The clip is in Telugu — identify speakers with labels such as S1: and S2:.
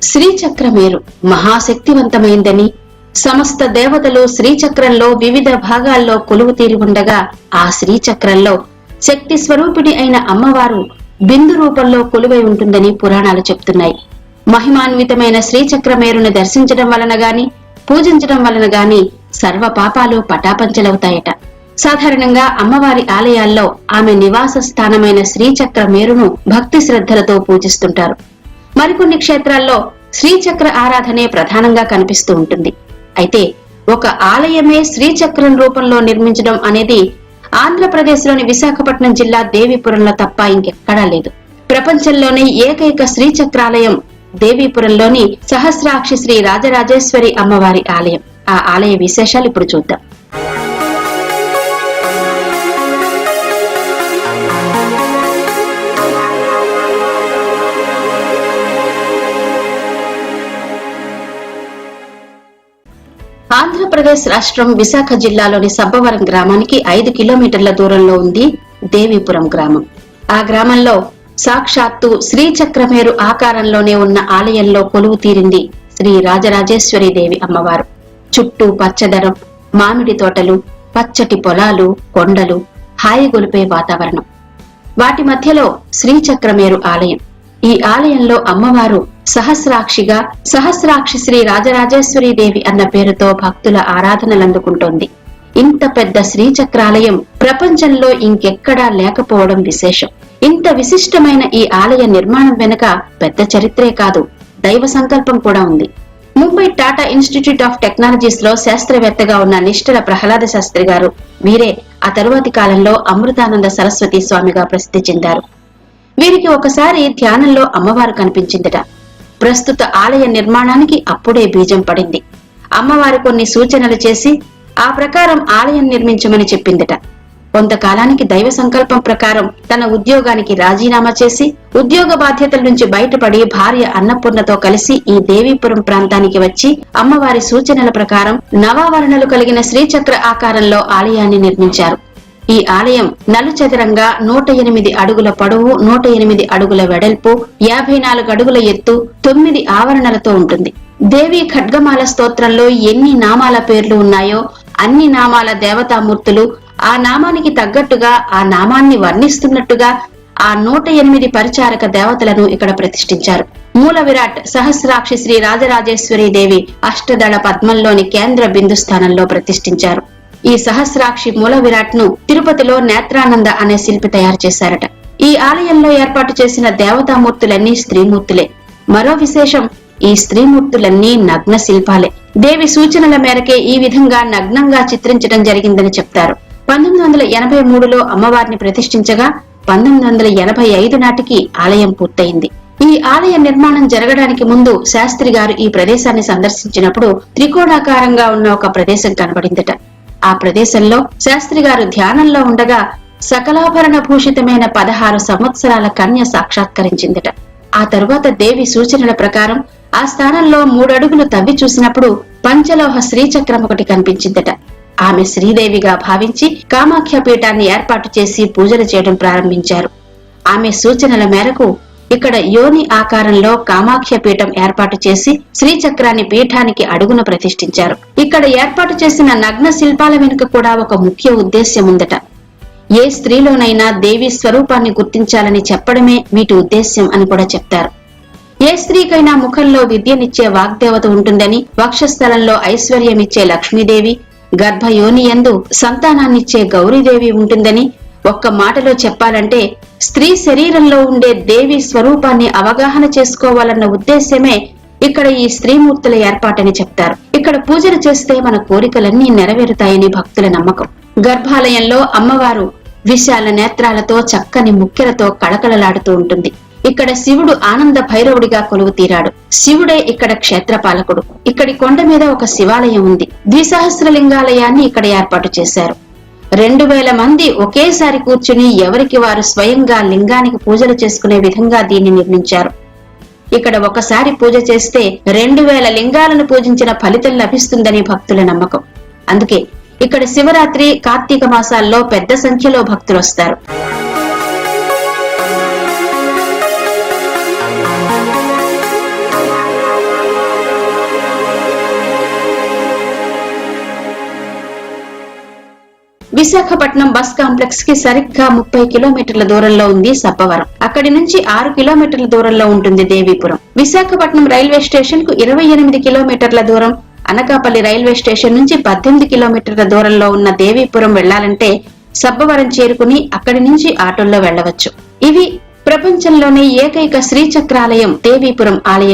S1: శ్రీచక్రమేరు మహాశక్తివంతమైందని, సమస్త దేవతలు శ్రీచక్రంలో వివిధ భాగాల్లో కొలువు తీరి ఉండగా ఆ శ్రీచక్రంలో శక్తి స్వరూపిణి అయిన అమ్మవారు బిందు రూపంలో కొలువై ఉంటుందని పురాణాలు చెప్తున్నాయి. మహిమాన్వితమైన శ్రీచక్రమేరుని దర్శించడం వలన గాని, పూజించడం వలన గాని సర్వ పాపాలు పటాపంచలవుతాయట. సాధారణంగా అమ్మవారి ఆలయాల్లో ఆమె నివాస స్థానమైన శ్రీచక్రమేరును భక్తి శ్రద్ధలతో పూజిస్తుంటారు. మరికొన్ని క్షేత్రాల్లో శ్రీచక్ర ఆరాధనే ప్రధానంగా కనిపిస్తూ ఉంటుంది. అయితే ఒక ఆలయమే శ్రీచక్రం రూపంలో నిర్మించడం అనేది ఆంధ్రప్రదేశ్లోని విశాఖపట్నం జిల్లా దేవీపురంలో తప్ప ఇంకెక్కడా లేదు. ప్రపంచంలోని ఏకైక శ్రీచక్రాలయం దేవీపురంలోని సహస్రాక్షి శ్రీ రాజరాజేశ్వరి అమ్మవారి ఆలయం. ఆ ఆలయ విశేషాలు ఇప్పుడు చూద్దాం. ఆంధ్రప్రదేశ్ రాష్ట్రం విశాఖ జిల్లాలోని సబ్బవరం గ్రామానికి 5 కిలోమీటర్ల దూరంలో ఉంది దేవీపురం గ్రామం. ఆ గ్రామంలో సాక్షాత్తు శ్రీచక్రమేరు ఆకారంలోనే ఉన్న ఆలయంలో కొలువు తీరింది శ్రీ రాజరాజేశ్వరి దేవి అమ్మవారు. చుట్టూ పచ్చదనం, మామిడి తోటలు, పచ్చటి పొలాలు, కొండలు, హాయిగొలిపే వాతావరణం. వాటి మధ్యలో శ్రీచక్రమేరు ఆలయం. ఈ ఆలయంలో అమ్మవారు సహస్రాక్షి శ్రీ రాజరాజేశ్వరి దేవి అన్న పేరుతో భక్తుల ఆరాధనలందుకుంటోంది. ఇంత పెద్ద శ్రీచక్రాలయం ప్రపంచంలో ఇంకెక్కడా లేకపోవడం విశేషం. ఇంత విశిష్టమైన ఈ ఆలయ నిర్మాణం వెనుక పెద్ద చరిత్రే కాదు, దైవ సంకల్పం కూడా ఉంది. Mumbai Tata institute of technologies లో శాస్త్రవేత్తగా ఉన్న నిష్ఠల ప్రహ్లాద శాస్త్రి గారు, వీరే ఆ తరువాతి కాలంలో అమృతానంద సరస్వతి స్వామిగా ప్రసిద్ధి చెందారు. వీరికి ఒకసారి ధ్యానంలో అమ్మవారు కనిపించిందట. ప్రస్తుత ఆలయ నిర్మాణానికి అప్పుడే బీజం పడింది. అమ్మవారు కొన్ని సూచనలు చేసి ఆ ప్రకారం ఆలయం నిర్మించమని చెప్పిందట. కొంతకాలానికి దైవ సంకల్పం ప్రకారం తన ఉద్యోగానికి రాజీనామా చేసి ఉద్యోగ బాధ్యతల నుంచి బయటపడి భార్య అన్నపూర్ణతో కలిసి ఈ దేవీపురం ప్రాంతానికి వచ్చి అమ్మవారి సూచనల ప్రకారం నవావరణలు కలిగిన శ్రీచక్ర ఆకారంలో ఆలయాన్ని నిర్మించారు. ఈ ఆలయం నలుచదరంగా 108 అడుగుల పొడవు, 108 అడుగుల వెడల్పు, 54 అడుగుల ఎత్తు, 9 ఆవరణలతో ఉంటుంది. దేవి ఖడ్గమాల స్తోత్రంలో ఎన్ని నామాల పేర్లు ఉన్నాయో అన్ని నామాల దేవతామూర్తులు ఆ నామానికి తగ్గట్టుగా, ఆ నామాన్ని వర్ణిస్తున్నట్టుగా ఆ 108 పరిచారక దేవతలను ఇక్కడ ప్రతిష్ఠించారు. మూల విరాట్ సహస్రాక్షి శ్రీ రాజరాజేశ్వరి దేవి అష్టదళ పద్మంలోని కేంద్ర బిందు స్థానంలో ప్రతిష్ఠించారు. ఈ సహస్రాక్షి మూల విరాట్ ను తిరుపతిలో నేత్రానంద అనే శిల్పి తయారు చేశారట. ఈ ఆలయంలో ఏర్పాటు చేసిన దేవతామూర్తులన్నీ స్త్రీమూర్తులే. మరో విశేషం, ఈ స్త్రీమూర్తులన్నీ నగ్న శిల్పాలే. దేవి సూచనల మేరకే ఈ విధంగా నగ్నంగా చిత్రించడం జరిగిందని చెప్తారు. 1983లో అమ్మవారిని ప్రతిష్ఠించగా 1985 నాటికి ఆలయం పూర్తయింది. ఈ ఆలయ నిర్మాణం జరగడానికి ముందు శాస్త్రి గారు ఈ ప్రదేశాన్ని సందర్శించినప్పుడు త్రికోణాకారంగా ఉన్న ఒక ప్రదేశం కనబడిందట. ఆ ప్రదేశంలో శాస్త్రి గారు ధ్యానంలో ఉండగా సకలాభరణ భూషితమైన 16 సంవత్సరాల కన్య సాక్షాత్కరించిందట. ఆ తరువాత దేవి సూచనల ప్రకారం ఆ స్థానంలో 3 అడుగులు తవ్వి చూసినప్పుడు పంచలోహ శ్రీచక్రం ఒకటి కనిపించిందట. ఆమె శ్రీదేవిగా భావించి కామాఖ్య పీఠాన్ని ఏర్పాటు చేసి పూజలు చేయడం ప్రారంభించారు. ఆమె సూచనల మేరకు ఇక్కడ యోని ఆకారంలో కామాఖ్య పీఠం ఏర్పాటు చేసి శ్రీచక్రాన్ని పీఠానికి అడుగున ప్రతిష్ఠించారు. ఇక్కడ ఏర్పాటు చేసిన నగ్న శిల్పాల వెనుక కూడా ఒక ముఖ్య ఉద్దేశ్యం ఉందట. ఏ స్త్రీలోనైనా దేవి స్వరూపాన్ని గుర్తించాలని చెప్పడమే వీటి ఉద్దేశ్యం అని కూడా చెప్తారు. ఏ స్త్రీకైనా ముఖంలో విద్యనిచ్చే వాగ్దేవత ఉంటుందని, వక్షస్థలంలో ఐశ్వర్యమిచ్చే లక్ష్మీదేవి, గర్భయోనియందు సంతానాన్నిచ్చే గౌరీదేవి ఉంటుందని, ఒక్క మాటలో చెప్పాలంటే స్త్రీ శరీరంలో ఉండే దేవి స్వరూపాన్ని అవగాహన చేసుకోవాలన్న ఉద్దేశ్యమే ఇక్కడ ఈ స్త్రీమూర్తుల ఏర్పాటని చెప్తారు. ఇక్కడ పూజలు చేస్తే మన కోరికలన్నీ నెరవేరుతాయని భక్తుల నమ్మకం. గర్భాలయంలో అమ్మవారు విశాల నేత్రాలతో చక్కని ముక్కెలతో కళకళలాడుతూ ఉంటుంది. ఇక్కడ శివుడు ఆనంద భైరవుడిగా కొలువు తీరాడు. శివుడే ఇక్కడ క్షేత్రపాలకుడు. ఇక్కడి కొండ మీద ఒక శివాలయం ఉంది. 2 లింగాలయాన్ని ఇక్కడ ఏర్పాటు చేశారు. 2000 మంది ఒకేసారి కూర్చుని ఎవరికి వారు స్వయంగా లింగానికి పూజలు చేసుకునే విధంగా దీన్ని నిర్మించారు. ఇక్కడ ఒకసారి పూజ చేస్తే 2000 లింగాలను పూజించిన ఫలితం లభిస్తుందని భక్తుల నమ్మకం. అందుకే ఇక్కడ శివరాత్రి, కార్తీక మాసాల్లో పెద్ద సంఖ్యలో భక్తులు వస్తారు. విశాఖపట్నం బస్ కాంప్లెక్స్ కి సరిగ్గా 30 కిలోమీటర్ల దూరంలో ఉంది సబ్బవరం. అక్కడి నుంచి 6 కిలోమీటర్ల దూరంలో ఉంటుంది దేవీపురం. విశాఖపట్నం రైల్వే స్టేషన్ కు 28 కిలోమీటర్ల దూరం, అనకాపల్లి రైల్వే స్టేషన్ నుంచి 18 కిలోమీటర్ల దూరంలో ఉన్న దేవీపురం వెళ్లాలంటే సబ్బవరం చేరుకుని అక్కడి నుంచి ఆటోల్లో వెళ్లవచ్చు. ఇవి ప్రపంచంలోనే ఏకైక శ్రీచక్రాలయం దేవీపురం ఆలయ